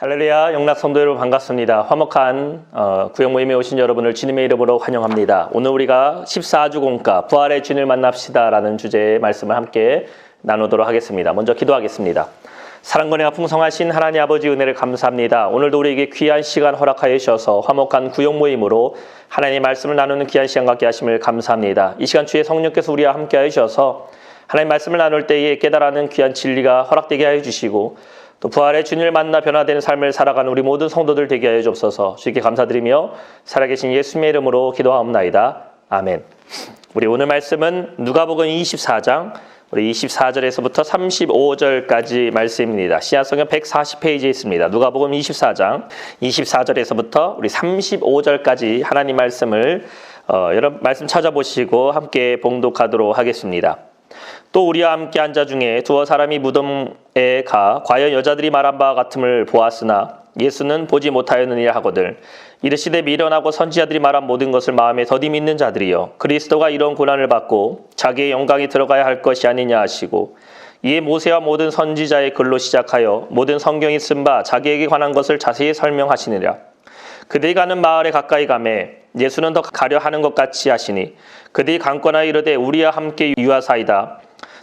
할렐루야, 영락 성도 여러분 반갑습니다. 화목한 구역 모임에 오신 여러분을 주님의 이름으로 환영합니다. 오늘 우리가 14주 공과 부활의 주님을 만납시다 라는 주제의 말씀을 함께 나누도록 하겠습니다. 먼저 기도하겠습니다. 사랑과 은혜가 풍성하신 하나님 아버지 은혜를 감사합니다. 오늘도 우리에게 귀한 시간 허락하여 주셔서 화목한 구역 모임으로 하나님의 말씀을 나누는 귀한 시간 갖게 하심을 감사합니다. 이 시간 주의 성령께서 우리와 함께 하여 주셔서 하나님 말씀을 나눌 때에 깨달아는 귀한 진리가 허락되게 하여 주시고 또 부활의 주님을 만나 변화되는 삶을 살아가는 우리 모든 성도들 되게 하여 주옵소서. 주님께 감사드리며 살아계신 예수님의 이름으로 기도하옵나이다. 아멘. 우리 오늘 말씀은 누가복음 24장 우리 24절에서부터 35절까지 말씀입니다. 신약성경 140페이지에 있습니다. 누가복음 24장 24절에서부터 우리 35절까지 하나님 말씀을 여러분 말씀 찾아보시고 함께 봉독하도록 하겠습니다. 또 우리와 함께 앉아 중에 두어 사람이 무덤에 가 과연 여자들이 말한 바와 같음을 보았으나 예수는 보지 못하였느니라 하거늘 이르시되 미련하고 선지자들이 말한 모든 것을 마음에 더디 믿는 자들이여 그리스도가 이런 고난을 받고 자기의 영광이 들어가야 할 것이 아니냐 하시고 이에 모세와 모든 선지자의 글로 시작하여 모든 성경이 쓴 바 자기에게 관한 것을 자세히 설명하시니라. 그들이 가는 마을에 가까이 가매 예수는 더 가려 하는 것 같이 하시니 그들이 강권하여 이르되 우리와 함께 유하사이다.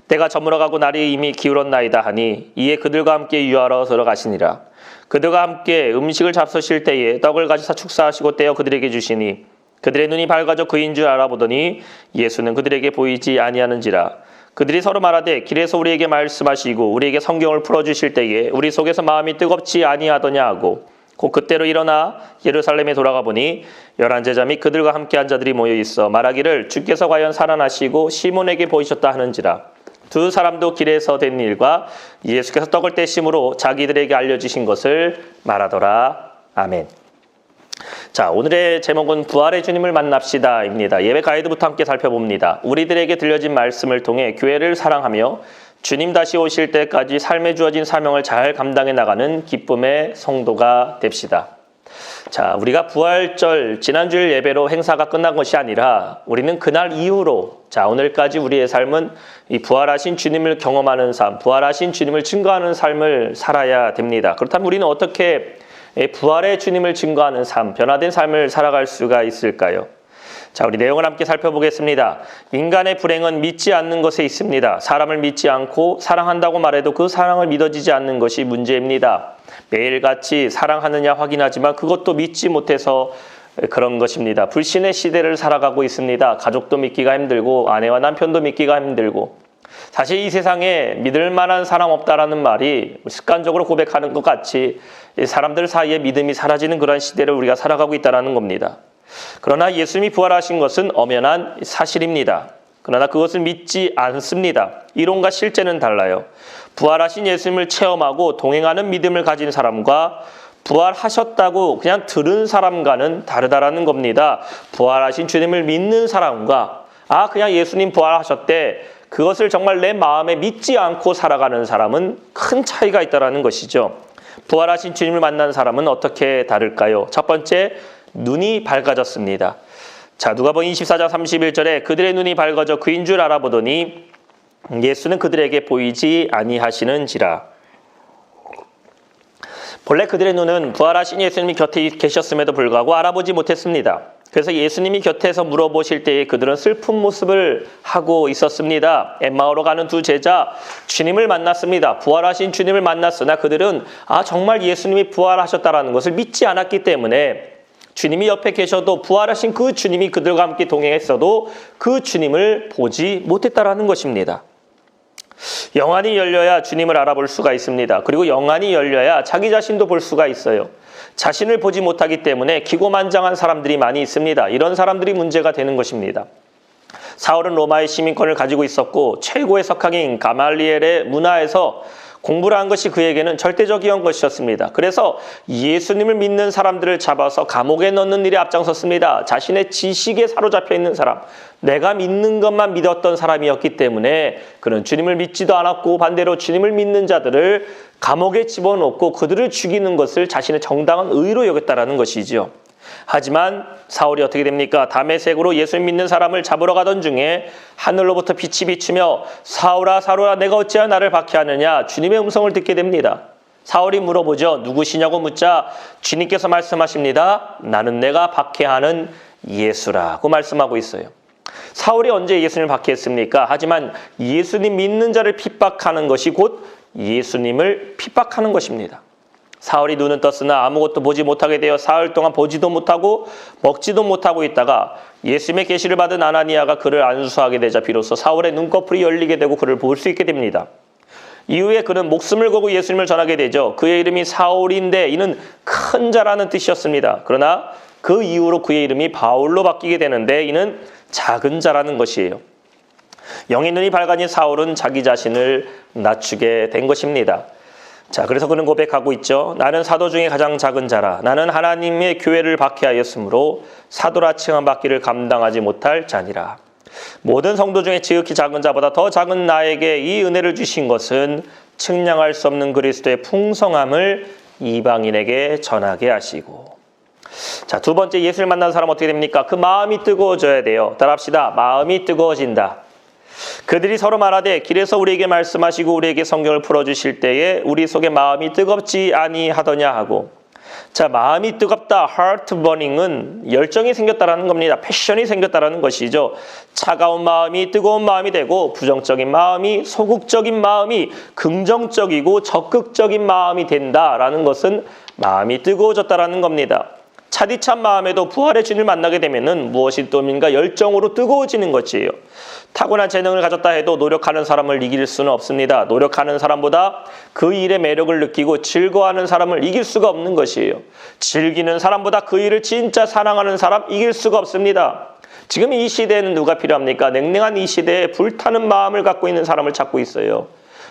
때가 저물어가고 날이 이미 기울었나이다 하니 이에 그들과 함께 유하러 들어가시니라. 그들과 함께 음식을 잡수실 때에 떡을 가지사 축사하시고 떼어 그들에게 주시니 그들의 눈이 밝아져 그인 줄 알아보더니 예수는 그들에게 보이지 아니하는지라. 그들이 서로 말하되 길에서 우리에게 말씀하시고 우리에게 성경을 풀어주실 때에 우리 속에서 마음이 뜨겁지 아니하더냐 하고 곧 그때로 일어나 예루살렘에 돌아가 보니 11제자 및 그들과 함께한 자들이 모여 있어 말하기를 주께서 과연 살아나시고 시몬에게 보이셨다 하는지라. 두 사람도 길에서 된 일과 예수께서 떡을 떼심으로 자기들에게 알려주신 것을 말하더라. 아멘. 자, 오늘의 제목은 부활의 주님을 만납시다입니다. 예배 가이드부터 함께 살펴봅니다. 우리들에게 들려진 말씀을 통해 교회를 사랑하며 주님 다시 오실 때까지 삶에 주어진 사명을 잘 감당해 나가는 기쁨의 성도가 됩시다. 자, 우리가 부활절 지난주일 예배로 행사가 끝난 것이 아니라 우리는 그날 이후로 오늘까지 우리의 삶은 이 부활하신 주님을 경험하는 삶, 부활하신 주님을 증거하는 삶을 살아야 됩니다. 그렇다면 우리는 어떻게 부활의 주님을 증거하는 삶, 변화된 삶을 살아갈 수가 있을까요? 자, 우리 내용을 함께 살펴보겠습니다. 인간의 불행은 믿지 않는 것에 있습니다. 사람을 믿지 않고 사랑한다고 말해도 그 사랑을 믿어지지 않는 것이 문제입니다. 매일같이 사랑하느냐 확인하지만 그것도 믿지 못해서 그런 것입니다. 불신의 시대를 살아가고 있습니다. 가족도 믿기가 힘들고 아내와 남편도 믿기가 힘들고 사실 이 세상에 믿을 만한 사람 없다라는 말이 습관적으로 고백하는 것 같이 사람들 사이에 믿음이 사라지는 그런 시대를 우리가 살아가고 있다는 겁니다. 그러나 예수님이 부활하신 것은 엄연한 사실입니다. 그러나 그것을 믿지 않습니다. 이론과 실제는 달라요. 부활하신 예수님을 체험하고 동행하는 믿음을 가진 사람과 부활하셨다고 그냥 들은 사람과는 다르다라는 겁니다. 부활하신 주님을 믿는 사람과 그냥 예수님 부활하셨대 그것을 정말 내 마음에 믿지 않고 살아가는 사람은 큰 차이가 있다는 것이죠. 부활하신 주님을 만난 사람은 어떻게 다를까요? 첫 번째, 눈이 밝아졌습니다. 자, 누가복음 24장 31절에 그들의 눈이 밝아져 그인 줄 알아보더니 예수는 그들에게 보이지 아니하시는지라. 본래 그들의 눈은 부활하신 예수님이 곁에 계셨음에도 불구하고 알아보지 못했습니다. 그래서 예수님이 곁에서 물어보실 때에 그들은 슬픈 모습을 하고 있었습니다. 엠마오로 가는 두 제자 주님을 만났습니다. 부활하신 주님을 만났으나 그들은 정말 예수님이 부활하셨다는 것을 믿지 않았기 때문에 주님이 옆에 계셔도 부활하신 그 주님이 그들과 함께 동행했어도 그 주님을 보지 못했다라는 것입니다. 영안이 열려야 주님을 알아볼 수가 있습니다. 그리고 영안이 열려야 자기 자신도 볼 수가 있어요. 자신을 보지 못하기 때문에 기고만장한 사람들이 많이 있습니다. 이런 사람들이 문제가 되는 것입니다. 사울은 로마의 시민권을 가지고 있었고 최고의 석학인 가말리엘의 문화에서 공부를 한 것이 그에게는 절대적이었던 것이었습니다. 그래서 예수님을 믿는 사람들을 잡아서 감옥에 넣는 일에 앞장섰습니다. 자신의 지식에 사로잡혀 있는 사람, 내가 믿는 것만 믿었던 사람이었기 때문에 그는 주님을 믿지도 않았고 반대로 주님을 믿는 자들을 감옥에 집어넣고 그들을 죽이는 것을 자신의 정당한 의로 여겼다는 것이죠. 하지만 사울이 어떻게 됩니까? 다메섹으로 예수 믿는 사람을 잡으러 가던 중에 하늘로부터 빛이 비추며 사울아 사울아 내가 어찌하여 나를 박해하느냐 주님의 음성을 듣게 됩니다. 사울이 물어보죠. 누구시냐고 묻자 주님께서 말씀하십니다. 나는 내가 박해하는 예수라고 말씀하고 있어요. 사울이 언제 예수님을 박해했습니까? 하지만 예수님 믿는 자를 핍박하는 것이 곧 예수님을 핍박하는 것입니다. 사울이 눈은 떴으나 아무것도 보지 못하게 되어 사흘 동안 보지도 못하고 먹지도 못하고 있다가 예수님의 계시를 받은 아나니아가 그를 안수하게 되자 비로소 사울의 눈꺼풀이 열리게 되고 그를 볼 수 있게 됩니다. 이후에 그는 목숨을 걸고 예수님을 전하게 되죠. 그의 이름이 사울인데 이는 큰 자라는 뜻이었습니다. 그러나 그 이후로 그의 이름이 바울로 바뀌게 되는데 이는 작은 자라는 것이에요. 영의 눈이 밝아진 사울은 자기 자신을 낮추게 된 것입니다. 자, 그래서 그는 고백하고 있죠. 나는 사도 중에 가장 작은 자라. 나는 하나님의 교회를 박해하였으므로 사도라 칭함 받기를 감당하지 못할 자니라. 모든 성도 중에 지극히 작은 자보다 더 작은 나에게 이 은혜를 주신 것은 측량할 수 없는 그리스도의 풍성함을 이방인에게 전하게 하시고. 자, 두 번째 예수를 만난 사람 어떻게 됩니까? 그 마음이 뜨거워져야 돼요. 따라합시다. 마음이 뜨거워진다. 그들이 서로 말하되 길에서 우리에게 말씀하시고 우리에게 성경을 풀어주실 때에 우리 속에 마음이 뜨겁지 아니하더냐 하고. 자, 마음이 뜨겁다, heart burning은 열정이 생겼다라는 겁니다. 패션이 생겼다라는 것이죠. 차가운 마음이 뜨거운 마음이 되고 부정적인 마음이 소극적인 마음이 긍정적이고 적극적인 마음이 된다라는 것은 마음이 뜨거워졌다라는 겁니다. 차디찬 마음에도 부활의 주님을 만나게 되면은 무엇이 또민가 열정으로 뜨거워지는 것이에요. 타고난 재능을 가졌다 해도 노력하는 사람을 이길 수는 없습니다. 노력하는 사람보다 그 일의 매력을 느끼고 즐거워하는 사람을 이길 수가 없는 것이에요. 즐기는 사람보다 그 일을 진짜 사랑하는 사람 이길 수가 없습니다. 지금 이 시대에는 누가 필요합니까? 냉랭한 이 시대에 불타는 마음을 갖고 있는 사람을 찾고 있어요.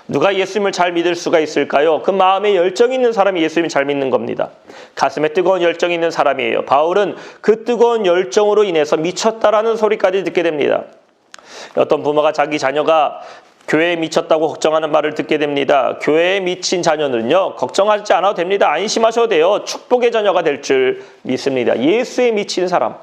누가 예수님을 잘 믿을 수가 있을까요? 그 마음에 열정이 있는 사람이 예수님을 잘 믿는 겁니다. 가슴에 뜨거운 열정이 있는 사람이에요. 바울은 그 뜨거운 열정으로 인해서 미쳤다라는 소리까지 듣게 됩니다. 어떤 부모가 자기 자녀가 교회에 미쳤다고 걱정하는 말을 듣게 됩니다. 교회에 미친 자녀는요, 걱정하지 않아도 됩니다. 안심하셔도 돼요. 축복의 자녀가 될 줄 믿습니다. 예수에 미친 사람.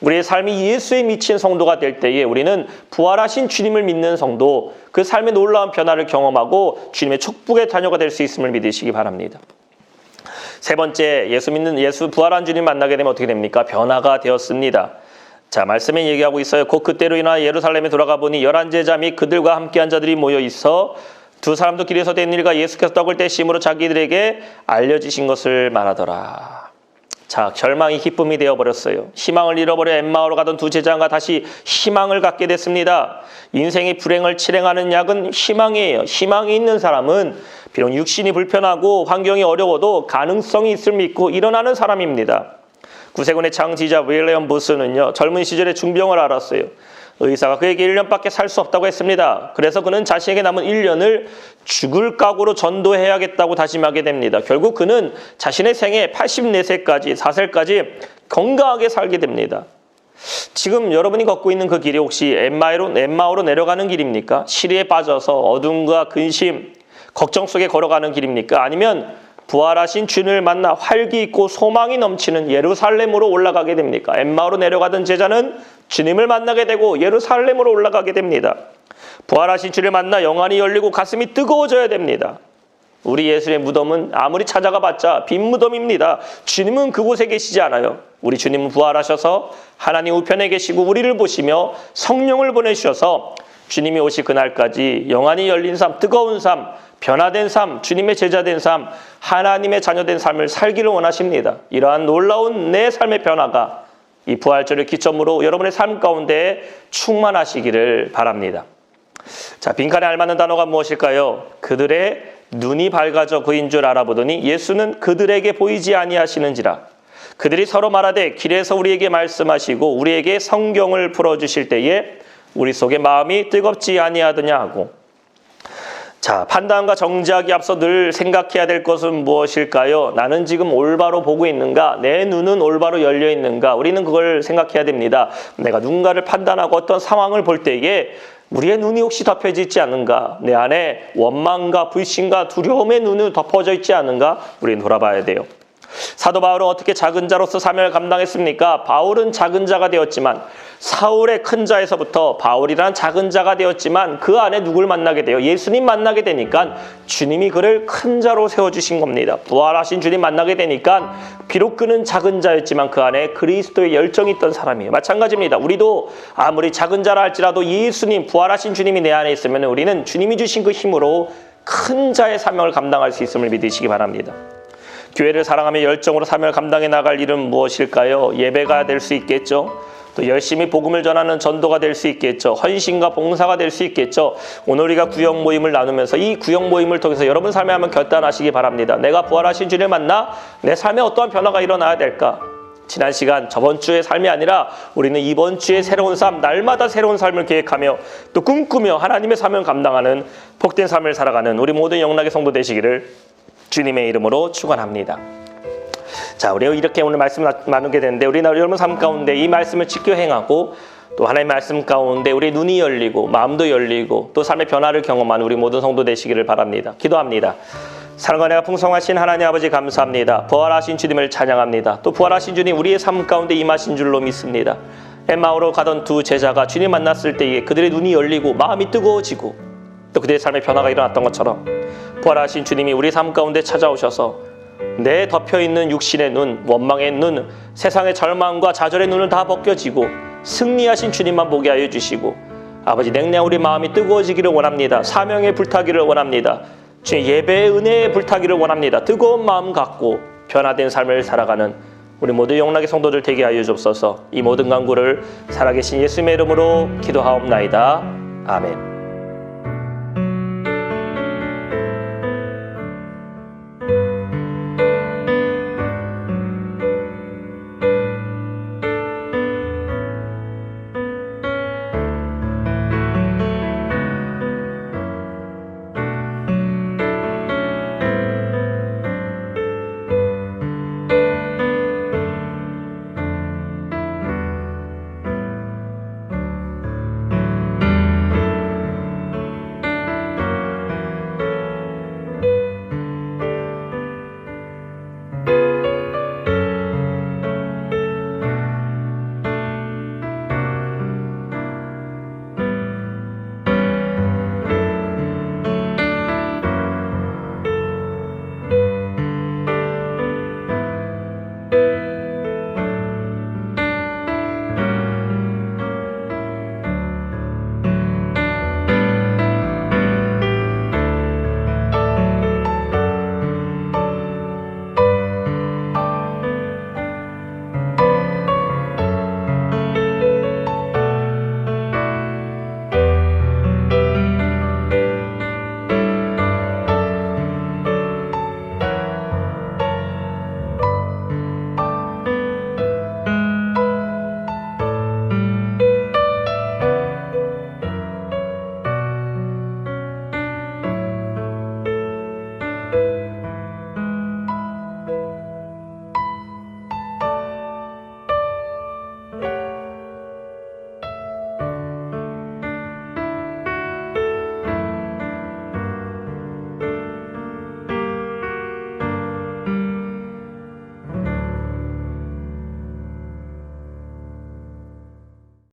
우리의 삶이 예수에 미친 성도가 될 때에 우리는 부활하신 주님을 믿는 성도, 그 삶의 놀라운 변화를 경험하고 주님의 축복의 자녀가 될 수 있음을 믿으시기 바랍니다. 세 번째, 예수 부활한 주님 만나게 되면 어떻게 됩니까? 변화가 되었습니다. 자, 말씀에 얘기하고 있어요. 곧 그때로 인하여 예루살렘에 돌아가 보니 11제자 및 그들과 함께한 자들이 모여 있어 두 사람도 길에서 된 일과 예수께서 떡을 떼심으로 자기들에게 알려지신 것을 말하더라. 자, 절망이 기쁨이 되어버렸어요. 희망을 잃어버려 엠마오로 가던 두 제자가 다시 희망을 갖게 됐습니다. 인생의 불행을 칠행하는 약은 희망이에요. 희망이 있는 사람은 비록 육신이 불편하고 환경이 어려워도 가능성이 있을 믿고 일어나는 사람입니다. 구세군의 창시자 윌리엄 부스는요, 젊은 시절에 중병을 앓았어요. 의사가 그에게 1년밖에 살 수 없다고 했습니다. 그래서 그는 자신에게 남은 1년을 죽을 각오로 전도해야겠다고 다짐하게 됩니다. 결국 그는 자신의 생애 84세까지, 4세까지 건강하게 살게 됩니다. 지금 여러분이 걷고 있는 그 길이 혹시 엠마오로 내려가는 길입니까? 시리에 빠져서 어둠과 근심, 걱정 속에 걸어가는 길입니까? 아니면 부활하신 주님을 만나 활기 있고 소망이 넘치는 예루살렘으로 올라가게 됩니까? 엠마오로 내려가던 제자는 주님을 만나게 되고 예루살렘으로 올라가게 됩니다. 부활하신 주를 만나 영안이 열리고 가슴이 뜨거워져야 됩니다. 우리 예수의 무덤은 아무리 찾아가 봤자 빈 무덤입니다. 주님은 그곳에 계시지 않아요. 우리 주님은 부활하셔서 하나님 우편에 계시고 우리를 보시며 성령을 보내주셔서 주님이 오실 그날까지 영안이 열린 삶, 뜨거운 삶, 변화된 삶, 주님의 제자된 삶, 하나님의 자녀된 삶을 살기를 원하십니다. 이러한 놀라운 내 삶의 변화가 이 부활절을 기점으로 여러분의 삶 가운데 충만하시기를 바랍니다. 자, 빈칸에 알맞는 단어가 무엇일까요? 그들의 눈이 밝아져 그인 줄 알아보더니 예수는 그들에게 보이지 아니하시는지라. 그들이 서로 말하되 길에서 우리에게 말씀하시고 우리에게 성경을 풀어주실 때에 우리 속에 마음이 뜨겁지 아니하더냐 하고. 자, 판단과 정지하기 앞서 늘 생각해야 될 것은 무엇일까요? 나는 지금 올바로 보고 있는가? 내 눈은 올바로 열려 있는가? 우리는 그걸 생각해야 됩니다. 내가 누군가를 판단하고 어떤 상황을 볼 때에 우리의 눈이 혹시 덮여져 있지 않은가? 내 안에 원망과 불신과 두려움의 눈이 덮어져 있지 않은가? 우리는 돌아봐야 돼요. 사도 바울은 어떻게 작은 자로서 사명을 감당했습니까? 바울은 작은 자가 되었지만 사울의 큰 자에서부터 바울이란 작은 자가 되었지만 그 안에 누굴 만나게 돼요? 예수님 만나게 되니까 주님이 그를 큰 자로 세워주신 겁니다. 부활하신 주님 만나게 되니까 비록 그는 작은 자였지만 그 안에 그리스도의 열정이 있던 사람이에요. 마찬가지입니다. 우리도 아무리 작은 자라 할지라도 예수님, 부활하신 주님이 내 안에 있으면 우리는 주님이 주신 그 힘으로 큰 자의 사명을 감당할 수 있음을 믿으시기 바랍니다. 교회를 사랑하며 열정으로 사명을 감당해 나갈 일은 무엇일까요? 예배가 될 수 있겠죠. 또 열심히 복음을 전하는 전도가 될 수 있겠죠. 헌신과 봉사가 될 수 있겠죠. 오늘 우리가 구역 모임을 나누면서 이 구역 모임을 통해서 여러분 삶에 한번 결단하시기 바랍니다. 내가 부활하신 주님을 만나 내 삶에 어떠한 변화가 일어나야 될까? 지난 시간 저번 주의 삶이 아니라 우리는 이번 주의 새로운 삶, 날마다 새로운 삶을 계획하며 또 꿈꾸며 하나님의 사명을 감당하는 복된 삶을 살아가는 우리 모든 영락의 성도 되시기를 주님의 이름으로 축원합니다. 자, 우리 이렇게 오늘 말씀을 나누게 되는데 우리 여러분 삶 가운데 이 말씀을 지켜 행하고 또 하나님의 말씀 가운데 우리 눈이 열리고 마음도 열리고 또 삶의 변화를 경험하는 우리 모든 성도 되시기를 바랍니다. 기도합니다. 사랑과 은혜가 풍성하신 하나님 아버지 감사합니다. 부활하신 주님을 찬양합니다. 또 부활하신 주님 우리의 삶 가운데 임하신 줄로 믿습니다. 엠마오로 가던 두 제자가 주님 만났을 때에 그들의 눈이 열리고 마음이 뜨거워지고 또 그들의 삶의 변화가 일어났던 것처럼 부활하신 주님이 우리 삶 가운데 찾아오셔서 내 덮여있는 육신의 눈, 원망의 눈, 세상의 절망과 좌절의 눈을 다 벗겨지고 승리하신 주님만 보게 하여 주시고 아버지 냉랭한 우리 마음이 뜨거워지기를 원합니다. 사명에 불타기를 원합니다. 주의 예배의 은혜에 불타기를 원합니다. 뜨거운 마음 갖고 변화된 삶을 살아가는 우리 모두 영락의 성도들 되게 하여 주옵소서. 이 모든 간구를 살아계신 예수님의 이름으로 기도하옵나이다. 아멘.